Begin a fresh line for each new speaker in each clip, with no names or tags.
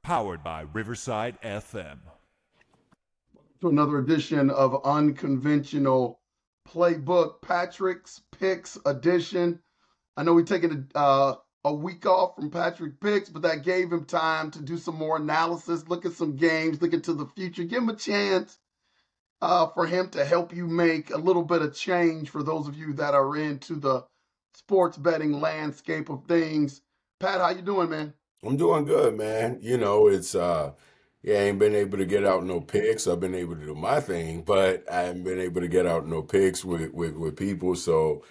Powered by Riverside FM.
To another edition of Unconventional Playbook, Patrick's Picks edition. I know we're taking a week off from Patrick Picks, but that gave him time to do some more analysis, look at some games, look into the future, give him a chance for him to help you make a little bit of change for those of you that are into the sports betting landscape of things. Pat, how you doing, man?
I'm doing good, man. I ain't been able to get out no picks. I've been able to do my thing, but I haven't been able to get out no picks with people. So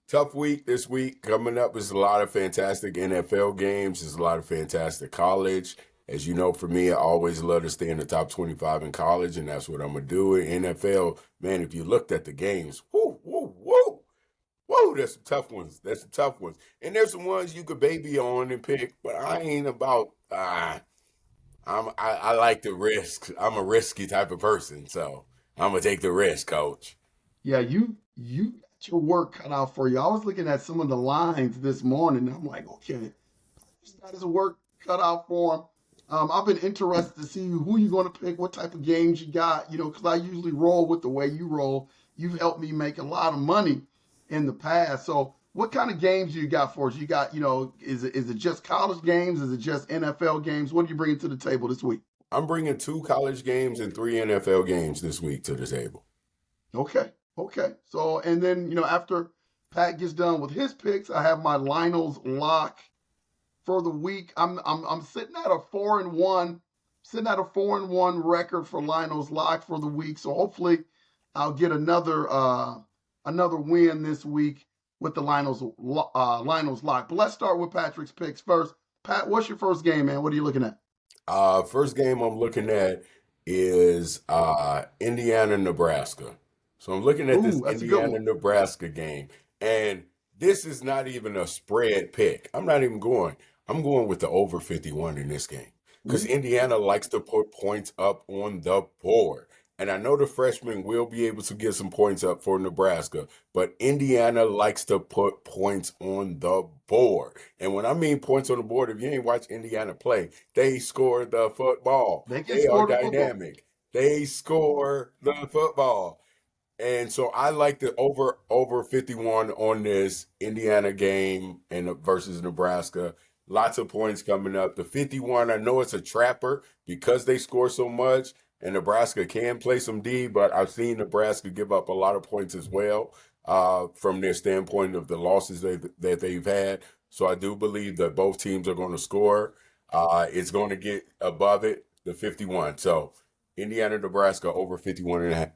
tough week this week. Coming up is a lot of fantastic NFL games. There's a lot of fantastic college. As you know, for me, I always love to stay in the top 25 in college, and that's what I'm gonna do. In NFL, man, if you looked at the games, whoo, whoo, whoo. Whoa, there's some tough ones. There's some tough ones. And there's some ones you could baby on and pick, but I ain't about I like the risk. I'm a risky type of person, so I'm gonna take the risk, coach.
Yeah, you got your work cut out for you. I was looking at some of the lines this morning. I'm like, okay, he's got his work cut out for him. I've been interested to see who you're going to pick, what type of games you got. Because I usually roll with the way you roll. You've helped me make a lot of money in the past. So, what kind of games you got for us? You got, is it just college games? Is it just NFL games? What are you bringing to the table this week?
I'm bringing 2 college games and 3 NFL games this week to the table.
Okay. Okay. So, and then, after Pat gets done with his picks, I have my Lionel's lock for the week. I'm sitting at a 4-1, record for Lionel's lock for the week. So hopefully I'll get another win this week with the Lionel's lock. But let's start with Patrick's picks first. Pat, what's your first game, man? What are you looking at?
First game I'm looking at is Indiana, Nebraska. So I'm looking at this
Ooh, that's a good
Indiana,
one.
Nebraska game, and this is not even a spread pick. I'm not even going. I'm going with the over 51 in this game because
Ooh,
Indiana likes to put points up on the board. And I know the freshmen will be able to get some points up for Nebraska, but Indiana likes to put points on the board. And when I mean points on the board, if you ain't watch Indiana play, they score the football.
they can
They are
score the football.
dynamic. They score the football. And so I like the over 51 on this Indiana game and versus Nebraska. Lots of points coming up. The 51, I know it's a trapper because they score so much, and Nebraska can play some D, but I've seen Nebraska give up a lot of points as well from their standpoint of the losses that they've had. So I do believe that both teams are going to score. It's going to get above it, the 51. So Indiana, Nebraska over 51 and a half.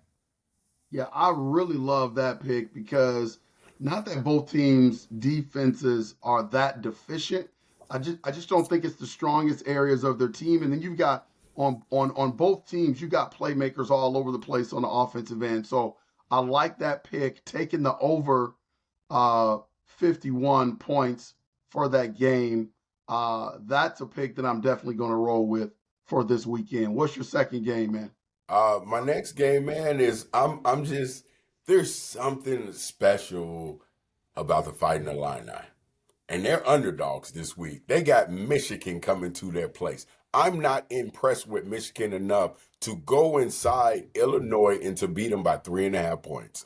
Yeah, I really love that pick because not that both teams' defenses are that deficient. I just don't think it's the strongest areas of their team. And then you've got on both teams, you got playmakers all over the place on the offensive end. So I like that pick, taking the over 51 points for that game. That's a pick that I'm definitely going to roll with for this weekend. What's your second game, man?
My next game, man, is I'm just there's something special about the Fighting Illini. And they're underdogs this week. They got Michigan coming to their place. I'm not impressed with Michigan enough to go inside Illinois and to beat them by 3.5 points.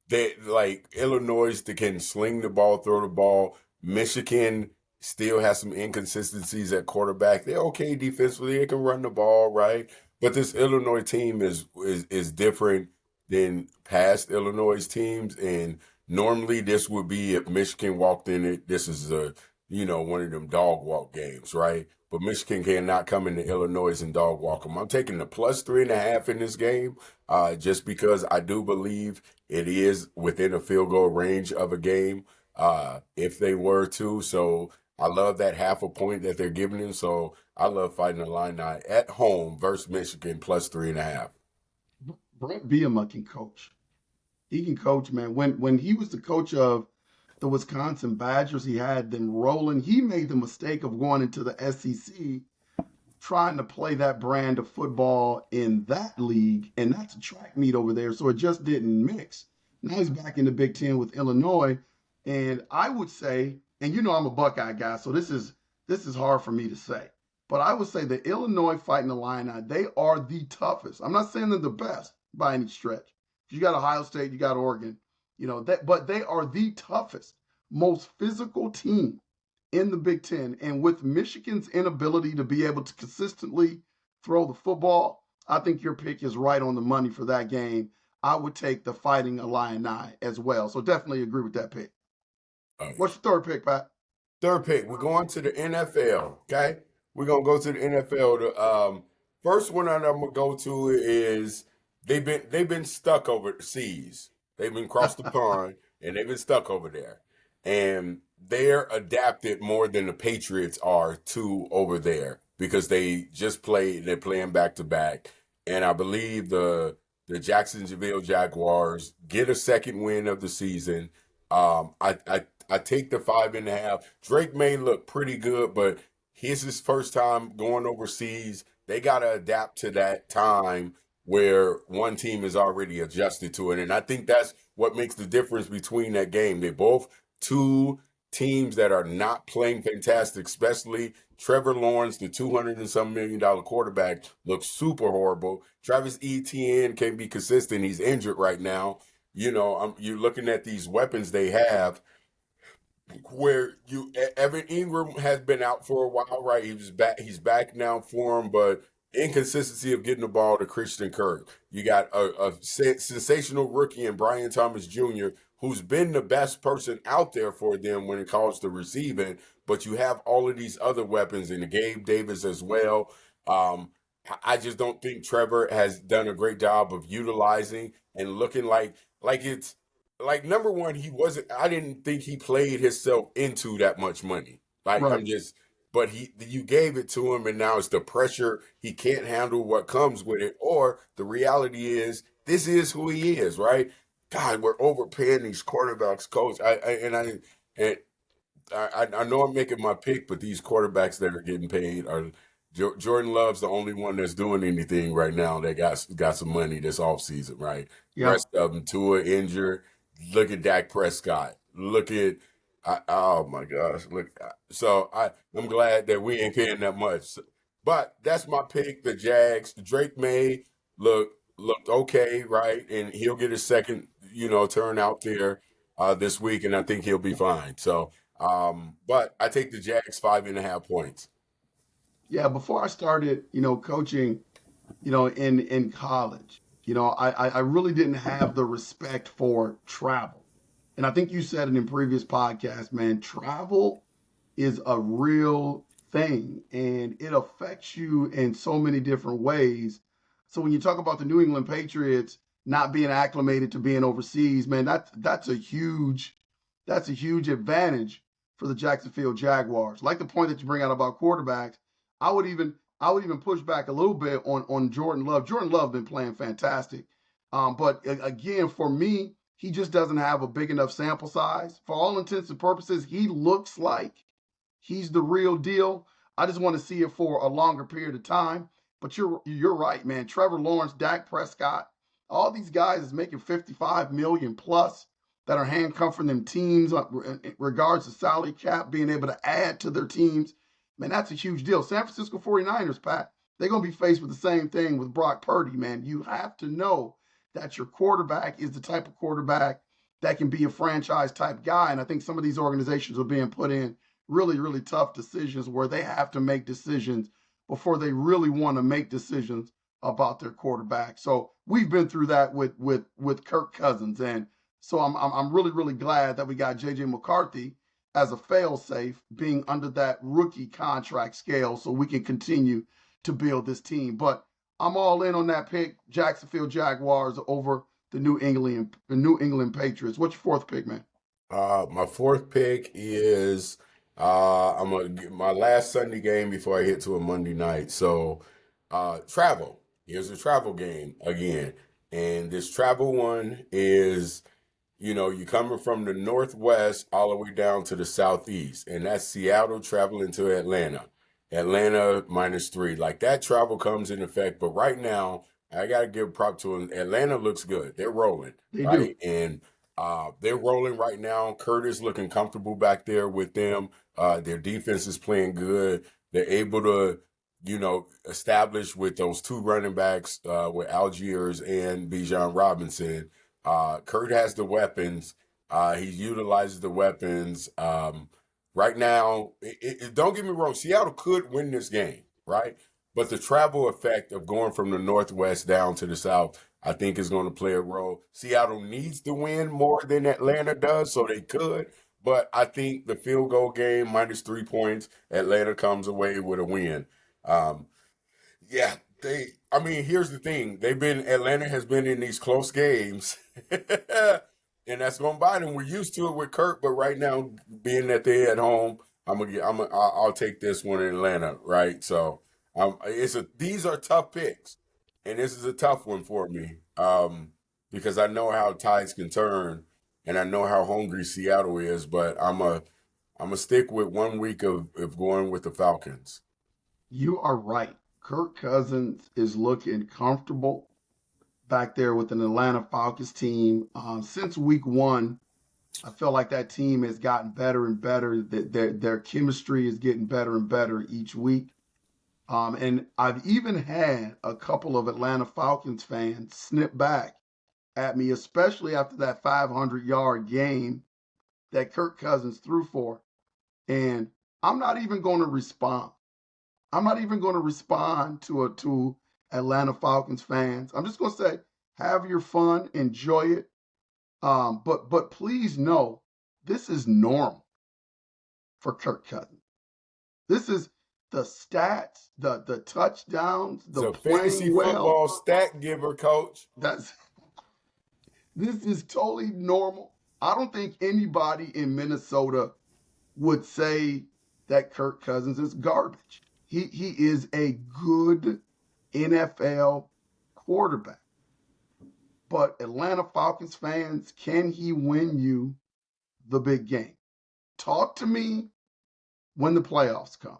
They like Illinois that can sling the ball, throw the ball. Michigan still has some inconsistencies at quarterback. They're okay defensively. They can run the ball, right? But this Illinois team is different than past Illinois teams, and normally this would be if Michigan walked in it. This is one of them dog walk games, right? But Michigan cannot come into Illinois and dog walk them. I'm taking the plus 3.5 in this game, just because I do believe it is within a field goal range of a game, if they were to. So I love that half a point that they're giving him. So I love Fighting Illini at home versus Michigan plus 3.5.
Brent Bielema can coach. He can coach, man. When he was the coach of the Wisconsin Badgers, he had them rolling. He made the mistake of going into the SEC, trying to play that brand of football in that league, and that's a track meet over there. So it just didn't mix. Now he's back in the Big Ten with Illinois, and I would say, and I'm a Buckeye guy, so this is hard for me to say. But I would say the Illinois Fighting Illini, they are the toughest. I'm not saying they're the best by any stretch. You got Ohio State, you got Oregon, but they are the toughest, most physical team in the Big Ten. And with Michigan's inability to be able to consistently throw the football, I think your pick is right on the money for that game. I would take the Fighting Illini as well. So definitely agree with that pick.
Oh,
What's your third pick, Pat?
Third pick, we're going to the NFL. Okay, we're gonna go to the NFL. The first one I'm gonna go to is they've been stuck over the seas. They've been across the pond and they've been stuck over there, and they're adapted more than the Patriots are to over there because they just played. They're playing back to back, and I believe the Jacksonville Jaguars get a second win of the season. I take the 5.5. Drake may look pretty good, but here's his first time going overseas. They got to adapt to that time where one team is already adjusted to it. And I think that's what makes the difference between that game. They both two teams that are not playing fantastic, especially Trevor Lawrence, the 200 and some $1 million quarterback, looks super horrible. Travis Etienne can't be consistent. He's injured right now. You're looking at these weapons they have where Evan Ingram has been out for a while, right? He's back now for him, but inconsistency of getting the ball to Christian Kirk. You got a sensational rookie in Brian Thomas Jr., who's been the best person out there for them when it comes to receiving, but you have all of these other weapons in the Gabe Davis as well. I just don't think Trevor has done a great job of utilizing and looking like it's like number one, I didn't think he played himself into that much money.
Right.
But you gave it to him and now it's the pressure. He can't handle what comes with it. Or the reality is this is who he is, right? God, we're overpaying these quarterbacks, coach. I know I'm making my pick, but these quarterbacks that are getting paid are Jordan Love's the only one that's doing anything right now that got some money this offseason, right?
Yeah.
Rest of them, Tua injured. Look at Dak Prescott. Oh my gosh. I'm glad that we ain't paying that much. But that's my pick, the Jags. Drake May looked okay, right? And he'll get his second, turn out there this week, and I think he'll be fine. So, but I take the Jags 5.5 points.
Yeah, before I started, coaching, in college, I really didn't have the respect for travel. And I think you said it in previous podcasts, man, travel is a real thing and it affects you in so many different ways. So when you talk about the New England Patriots not being acclimated to being overseas, man, that's a huge advantage for the Jacksonville Jaguars. Like the point that you bring out about quarterbacks, I would even push back a little bit on Jordan Love. Jordan Love been playing fantastic, but again, for me, he just doesn't have a big enough sample size. For all intents and purposes, he looks like he's the real deal. I just want to see it for a longer period of time. But you're right, man. Trevor Lawrence, Dak Prescott, all these guys is making 55 million plus that are handcuffing them teams in regards to salary cap, being able to add to their teams. Man, that's a huge deal. San Francisco 49ers, Pat, they're going to be faced with the same thing with Brock Purdy, man. You have to know that your quarterback is the type of quarterback that can be a franchise type guy. And I think some of these organizations are being put in really, really tough decisions where they have to make decisions before they really want to make decisions about their quarterback. So we've been through that with Kirk Cousins. And so I'm really, really glad that we got J.J. McCarthy as a fail-safe being under that rookie contract scale so we can continue to build this team. But I'm all in on that pick, Jacksonville Jaguars over the New England Patriots. What's your fourth pick, man?
My fourth pick is I'm gonna get my last Sunday game before I hit to a Monday night. So travel. Here's a travel game again. And this travel one is, you're coming from the northwest all the way down to the southeast, and that's Seattle traveling to Atlanta. Atlanta -3. Like that travel comes in effect, but right now I gotta give prop to them. Atlanta looks good. They're rolling,
They do.
right? And they're rolling right now. Curtis looking comfortable back there with them. Their defense is playing good. They're able to established with those two running backs with Algiers and Bijan Robinson. Kurt has the weapons. He utilizes the weapons. Right now, don't get me wrong, Seattle could win this game, right? But the travel effect of going from the Northwest down to the South, I think, is going to play a role. Seattle needs to win more than Atlanta does, so they could. But I think the field goal game, minus 3 points, Atlanta comes away with a win. Um, yeah, I mean, here's the thing. Atlanta has been in these close games, and that's going to bite them. We're used to it with Kirk, but right now, being that they're at home, I'll take this one in Atlanta, right? So, these are tough picks, and this is a tough one for me, because I know how tides can turn, and I know how hungry Seattle is, but I'm a stick with 1 week of going with the Falcons.
You are right. Kirk Cousins is looking comfortable back there with an Atlanta Falcons team. Since week one, I feel like that team has gotten better and better. That their chemistry is getting better and better each week. And I've even had a couple of Atlanta Falcons fans snip back at me, especially after that 500-yard game that Kirk Cousins threw for. And I'm not even going to respond. I'm not even going to respond to Atlanta Falcons fans. I'm just going to say, have your fun, enjoy it. But please know, this is normal for Kirk Cousins. This is the stats, the touchdowns,
It's
the
a fantasy
playing well.
football stat giver, coach.
That's This is totally normal. I don't think anybody in Minnesota would say that Kirk Cousins is garbage. He is a good NFL quarterback. But Atlanta Falcons fans, can he win you the big game? Talk to me when the playoffs come.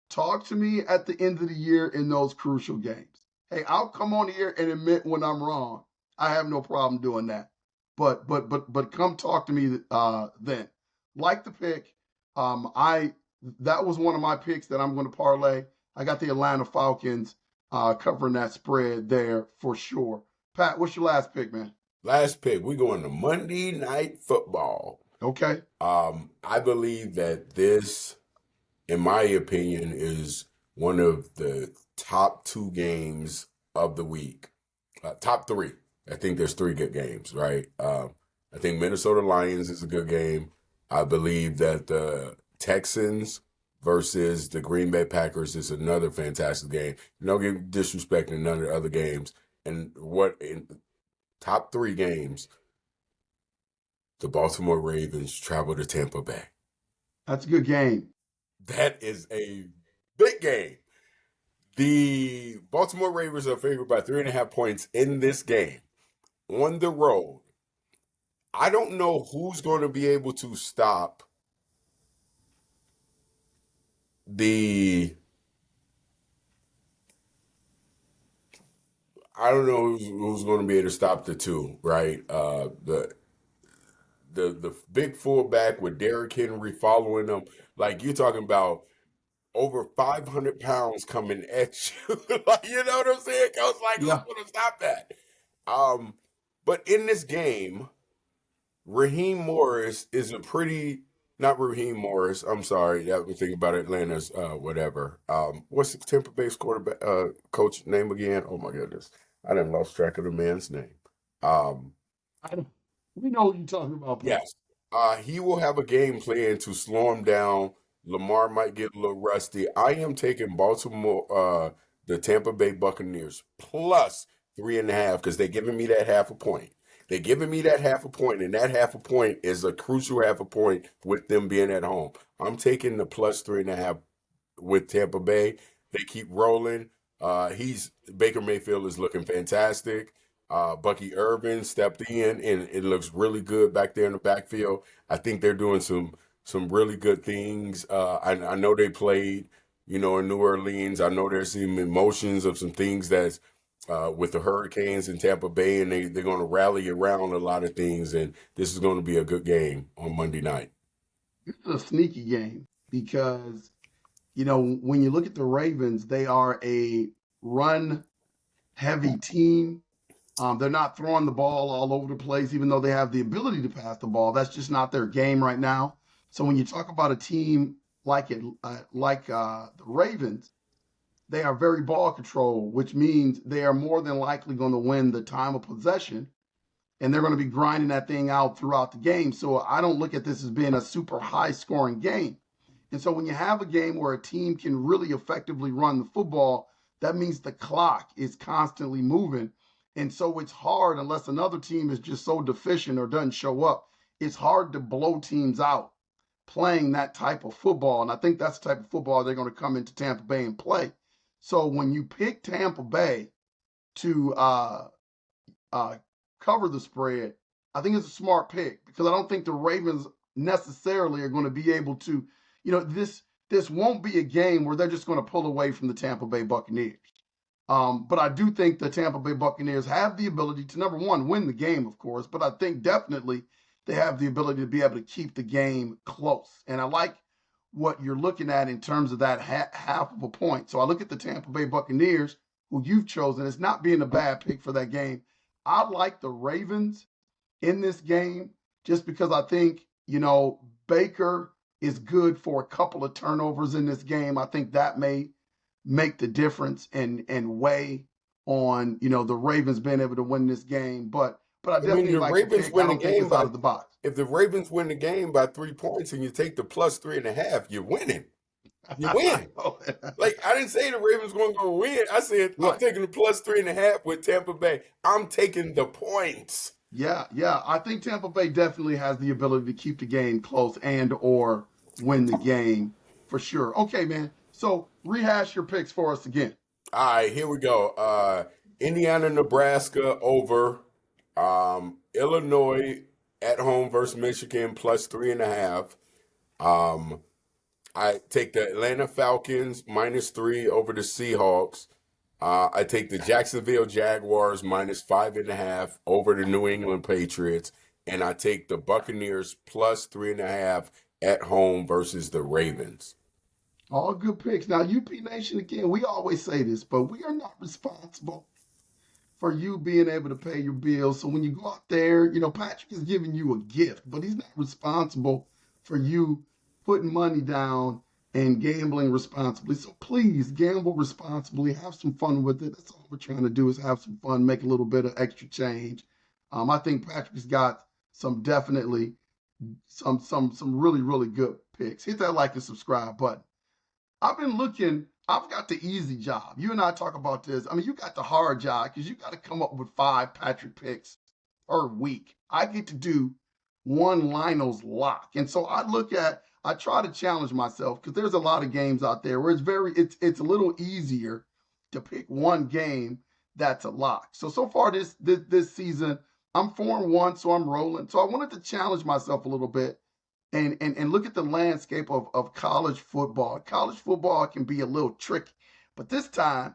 Talk to me at the end of the year in those crucial games. Hey, I'll come on here and admit when I'm wrong. I have no problem doing that. But come talk to me then. Like the pick, that was one of my picks that I'm going to parlay. I got the Atlanta Falcons covering that spread there for sure. Pat, what's your last pick, man?
Last pick. We're going to Monday Night Football.
Okay.
I believe that this, in my opinion, is one of the top two games of the week. Top three. I think there's three good games, right? I think Minnesota Lions is a good game. I believe that the Texans versus the Green Bay Packers is another fantastic game. No disrespecting none of the other games. And in top three games, the Baltimore Ravens travel to Tampa Bay.
That's a good game.
That is a big game. The Baltimore Ravens are favored by 3.5 points in this game on the road. I don't know who's going to be able to stop I don't know who's going to be able to stop the two, right? The big fullback with Derrick Henry following them. Like, you're talking about over 500 pounds coming at you. Like, you know what I'm saying? I was like, who's
Yeah.
going to stop that? But in this game, Raheem Morris is not Raheem Morris. I'm sorry. That we think about Atlanta's, whatever. What's the Tampa Bay's quarterback, coach name again? Oh my goodness. I done lost track of the man's name. Um,
We know what you're talking about, Pat.
yes. He will have a game plan to slow him down. Lamar might get a little rusty. I am taking the Tampa Bay Buccaneers plus 3.5 because they're giving me that half a point. They're giving me that half a point, and that half a point is a crucial half a point with them being at home. I'm taking the plus 3.5 with Tampa Bay. They keep rolling. Baker Mayfield is looking fantastic. Bucky Irvin stepped in, and it looks really good back there in the backfield. I think they're doing some really good things. I know they played, in New Orleans. I know there's some emotions of some things that's with the Hurricanes in Tampa Bay, and they're going to rally around a lot of things. And this is going to be a good game on Monday night.
This is a sneaky game because when you look at the Ravens, they are a run heavy team. They're not throwing the ball all over the place, even though they have the ability to pass the ball. That's just not their game right now. So when you talk about a team like the Ravens, they are very ball control, which means they are more than likely going to win the time of possession, and they're going to be grinding that thing out throughout the game. So I don't look at this as being a super high scoring game. And so when you have a game where a team can really effectively run the football, that means the clock is constantly moving. And so it's hard, unless another team is just so deficient or doesn't show up, it's hard to blow teams out playing that type of football. And I think that's the type of football they're going to come into Tampa Bay and play. So when you pick Tampa Bay to cover the spread, I think it's a smart pick because I don't think the Ravens necessarily are going to be able to, this won't be a game where they're just going to pull away from the Tampa Bay Buccaneers. But I do think the Tampa Bay Buccaneers have the ability to, number one, win the game, of course, but I think definitely they have the ability to be able to keep the game close. And I like what you're looking at in terms of that half of a point. So I look at the Tampa Bay Buccaneers, who you've chosen as not being a bad pick for that game. I like the Ravens in this game just because I think, Baker is good for a couple of turnovers in this game. I think that may make the difference and weigh on, the Ravens being able to win this game. But I
I mean,
definitely
the
like the
Ravens
pick. I
win the
don't think
game
it's out
by
of the box.
if the Ravens win the game by 3 points and you take the plus 3.5, you're winning. You win. Like, I didn't say the Ravens weren't going to win. I said I'm
Right.
taking the plus 3.5 with Tampa Bay. I'm taking the points.
Yeah. I think Tampa Bay definitely has the ability to keep the game close and or win the game for sure. Okay, man. So rehash your picks for us again.
All right, here we go. Indiana, Nebraska over. Illinois at home versus Michigan plus 3.5. Um, I take the Atlanta Falcons -3 over the Seahawks. I take the Jacksonville Jaguars -5.5 over the New England Patriots, and I take the Buccaneers plus 3.5 at home versus the Ravens.
All good picks. Now, UP Nation, again, we always say this, but we are not responsible for you being able to pay your bills. So when you go out there, Patrick is giving you a gift, but he's not responsible for you putting money down and gambling responsibly. So please gamble responsibly, have some fun with it. That's all we're trying to do is have some fun, make a little bit of extra change. I think Patrick's got some definitely some really, really good picks. Hit that like and subscribe button. I've been looking, I've got the easy job. You and I talk about this. I mean, you got the hard job because you got to come up with 5 Patrick picks per week. I get to do one Lionel's lock. And so I try to challenge myself because there's a lot of games out there where it's a little easier to pick one game that's a lock. So far this season, I'm 4-1, so I'm rolling. So I wanted to challenge myself a little bit and look at the landscape of college football. College football can be a little tricky, but this time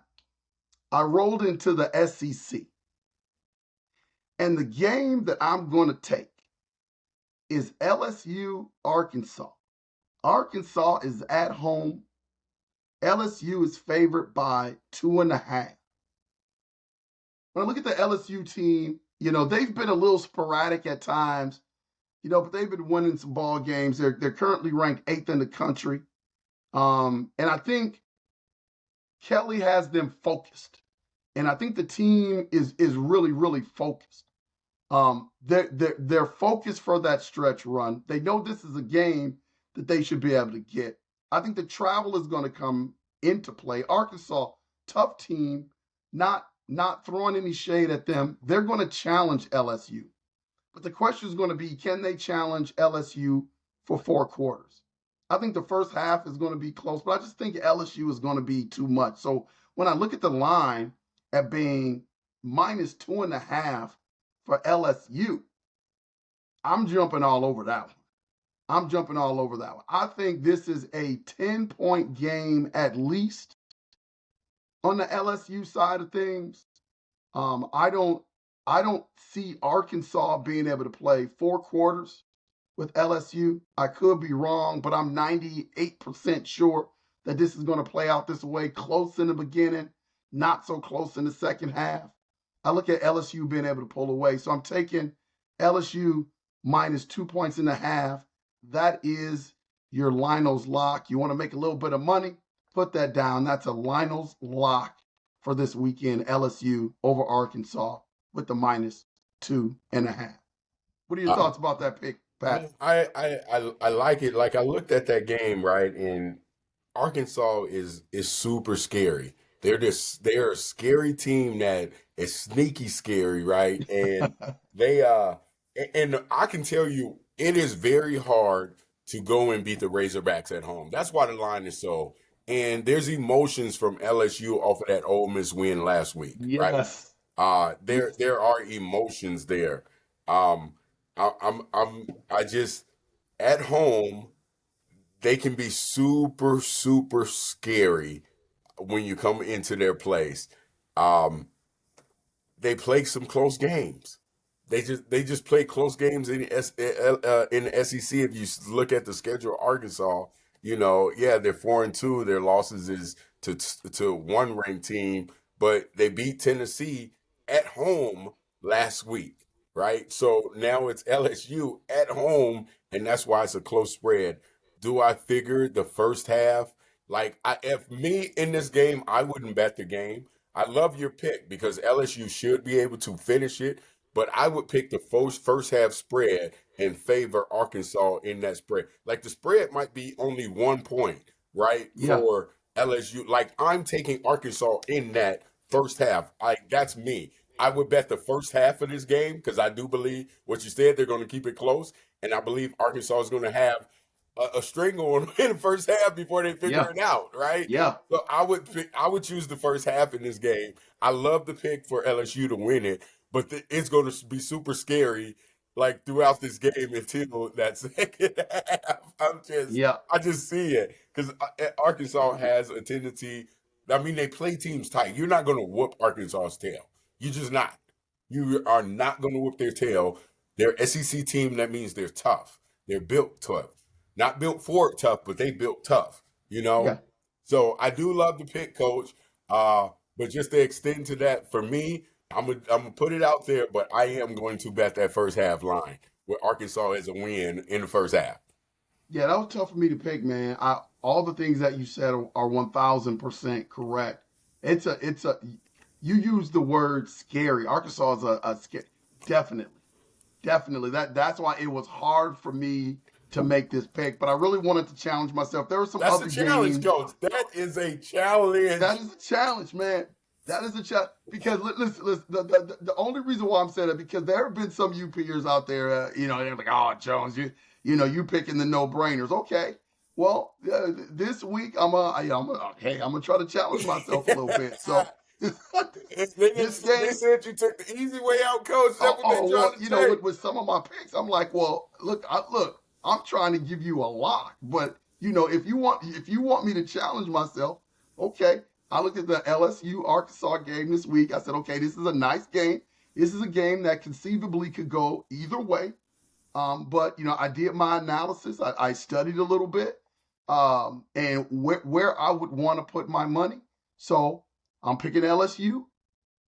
I rolled into the SEC. And the game that I'm going to take is LSU Arkansas. Arkansas is at home. LSU is favored by 2.5. When I look at the LSU team, they've been a little sporadic at times. But they've been winning some ball games. They're currently ranked 8th in the country. And I think Kelly has them focused. And I think the team is really, really focused. They're focused for that stretch run. They know this is a game that they should be able to get. I think the travel is going to come into play. Arkansas, tough team, not throwing any shade at them. They're going to challenge LSU. But the question is going to be, can they challenge LSU for 4 quarters? I think the first half is going to be close, but I just think LSU is going to be too much. So when I look at the line at being -2.5 for LSU, I'm jumping all over that one. I think this is a 10-point game at least on the LSU side of things. I don't see Arkansas being able to play 4 quarters with LSU. I could be wrong, but I'm 98% sure that this is going to play out this way. Close in the beginning, not so close in the second half. I look at LSU being able to pull away. So I'm taking LSU minus 2.5 points. That is your Lionel's lock. You want to make a little bit of money? Put that down. That's a Lionel's lock for this weekend. LSU over Arkansas with the minus 2.5. What are your thoughts about that pick, Pat?
I like it. Like I looked at that game, right, and Arkansas is super scary. They're a scary team that is sneaky scary, right? And they and I can tell you it is very hard to go and beat the Razorbacks at home. That's why the line is so. And there's emotions from LSU off of that Ole Miss win last week, right?
Yes.
There are emotions there. Um, I just at home they can be super super scary when you come into their place. Um, they play some close games. They just play close games in the SEC. If you look at the schedule, Arkansas, yeah, they're 4-2. Their losses is to one ranked team, but they beat Tennessee at home last week, right? So now it's LSU at home, and that's why it's a close spread. Do I figure the first half? Like, if me in this game, I wouldn't bet the game. I love your pick because LSU should be able to finish it, but I would pick the first half spread and favor Arkansas in that spread. Like the spread might be only 1 point, right?
Yeah.
For LSU. Like I'm taking Arkansas in that first half. That's me. I would bet the first half of this game because I do believe what you said, they're going to keep it close. And I believe Arkansas is going to have a string on in the first half before they figure
Yeah.
it out, right?
Yeah.
So I would choose the first half in this game. I love the pick for LSU to win it, but it's going to be super scary like throughout this game until that second half.
Yeah.
I just see it because Arkansas has a tendency. I mean, they play teams tight. You're not going to whoop Arkansas's tail. You're just not. You are not going to whoop their tail. They're SEC team. That means they're tough. They're built tough. Not built for it tough, but they built tough.
Yeah.
So I do love the pick, Coach. But just to extend to that, for me, I'm gonna put it out there, but I am going to bet that first half line where Arkansas has a win in the first half.
Yeah, that was tough for me to pick, man. All the things that you said are 1,000% correct. You used the word scary. Arkansas is a scary. Definitely. That's why it was hard for me to make this pick. But I really wanted to challenge myself. There were some
That's
other
a challenge,
games.
Coach. That is a challenge.
That is a challenge, man. That is a challenge. Because listen, the only reason why I'm saying that because there have been some UPers out there, they're like, oh, Jones, you picking the no-brainers. Okay. Well, this week I'm gonna try to challenge myself a little bit. So
They said you took the easy way out, Coach. That's what they trying to say.
With some of my picks, I'm like, well, look, I'm trying to give you a lock, but if you want me to challenge myself, okay. I looked at the LSU Arkansas game this week. I said, okay, this is a nice game. This is a game that conceivably could go either way. But I did my analysis. I studied a little bit, and where I would want to put my money. So I'm picking LSU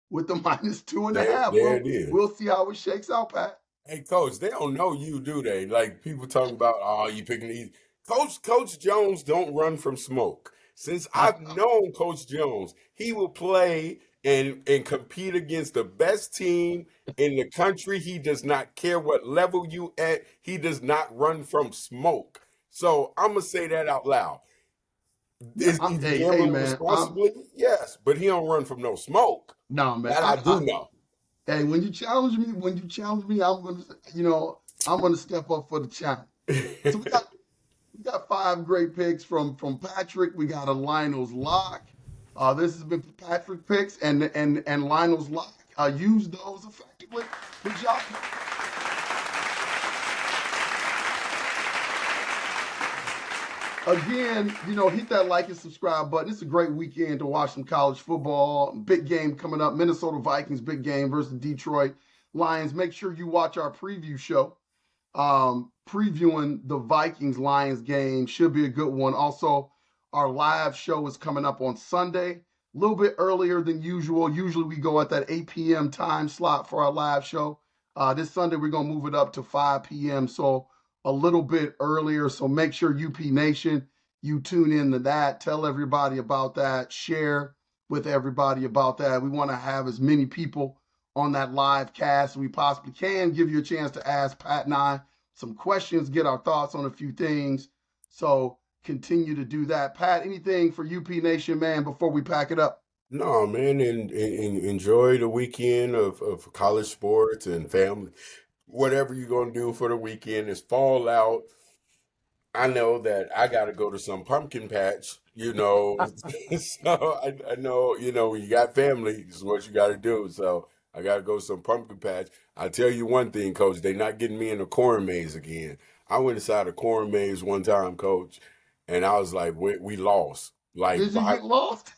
with the minus 2.5.
There it is.
We'll see how it shakes out, Pat.
Hey, Coach, they don't know you, do they? Like people talking about, oh, you picking these. Coach Jones don't run from smoke. Since I've known Coach Jones, he will play and compete against the best team in the country. He does not care what level you at. He does not run from smoke. So I'm gonna say that out loud. Is he gambling responsibly? Yes, but he don't run from no smoke.
No, man.
That I do know.
Hey, when you challenge me, I'm gonna step up for the challenge. So we got 5 great picks from Patrick. We got a Lionel's lock. This has been Patrick picks and Lionel's lock. Use those effectively. Good job. Again, hit that like and subscribe button. It's a great weekend to watch some college football. Big game coming up. Minnesota Vikings, big game versus Detroit Lions. Make sure you watch our preview show. Previewing the Vikings-Lions game should be a good one. Also, Our live show is coming up on Sunday, a little bit earlier than usual. Usually we go at that 8 p.m. time slot for our live show. This Sunday we're going to move it up to 5 p.m., so a little bit earlier. So make sure UP Nation, you tune in to that. Tell everybody about that. Share with everybody about that. We want to have as many people on that live cast as we possibly can. Give you a chance to ask Pat and I some questions, get our thoughts on a few things. So continue to do that. Pat, anything for UP Nation, man, before we pack it up?
No, man, and enjoy the weekend of college sports and family. Whatever you're gonna do for the weekend is fall out. I know that I got to go to some pumpkin patch, so I know, when you got family, this is what you got to do. So I got to go to some pumpkin patch. I tell you one thing, Coach, they not getting me in a corn maze again. I went inside a corn maze one time, Coach, and I was like, we lost. Like,
Did you get lost?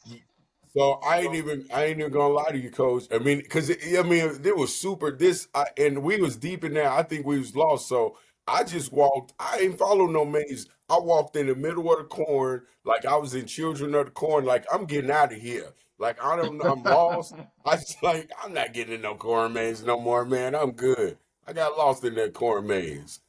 so I ain't even gonna lie to you, Coach. I mean, because it was super. And we was deep in there. I think we was lost. So I just walked. I ain't follow no maze. I walked in the middle of the corn, like I was in Children of the Corn. Like I'm getting out of here. Like I don't know. I'm lost. I just like I'm not getting in no corn maze no more, man. I'm good. I got lost in that corn maze.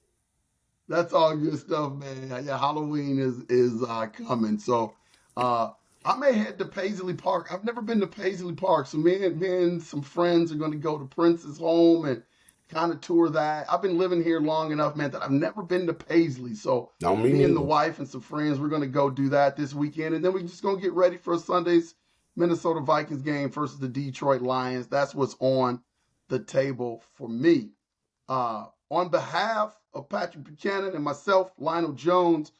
That's all good stuff, man. Yeah, Halloween is coming. So I may head to Paisley Park. I've never been to Paisley Park, so me and some friends are going to go to Prince's home and kind of tour that. I've been living here long enough, man, that I've never been to Paisley. So
No, me
me and the
neither.
wife and some friends, we're going to go do that this weekend, and then we're just going to get ready for Sunday's Minnesota Vikings game versus the Detroit Lions. That's what's on the table for me. On behalf of Patrick Buchanan and myself, Lionel Jones,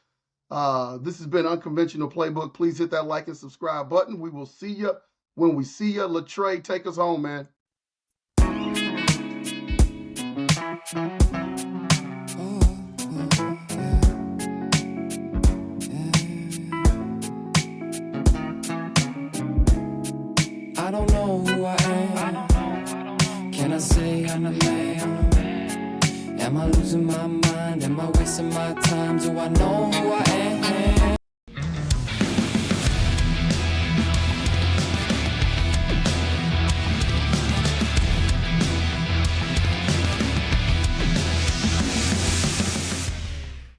this has been Unconventional Playbook. Please hit that like and subscribe button. We will see you when we see you. Latrey, take us home, man.
I don't know who I am. Can I say I'm a man? Am I losing my mind? Am I wasting my time? Do I know who I am?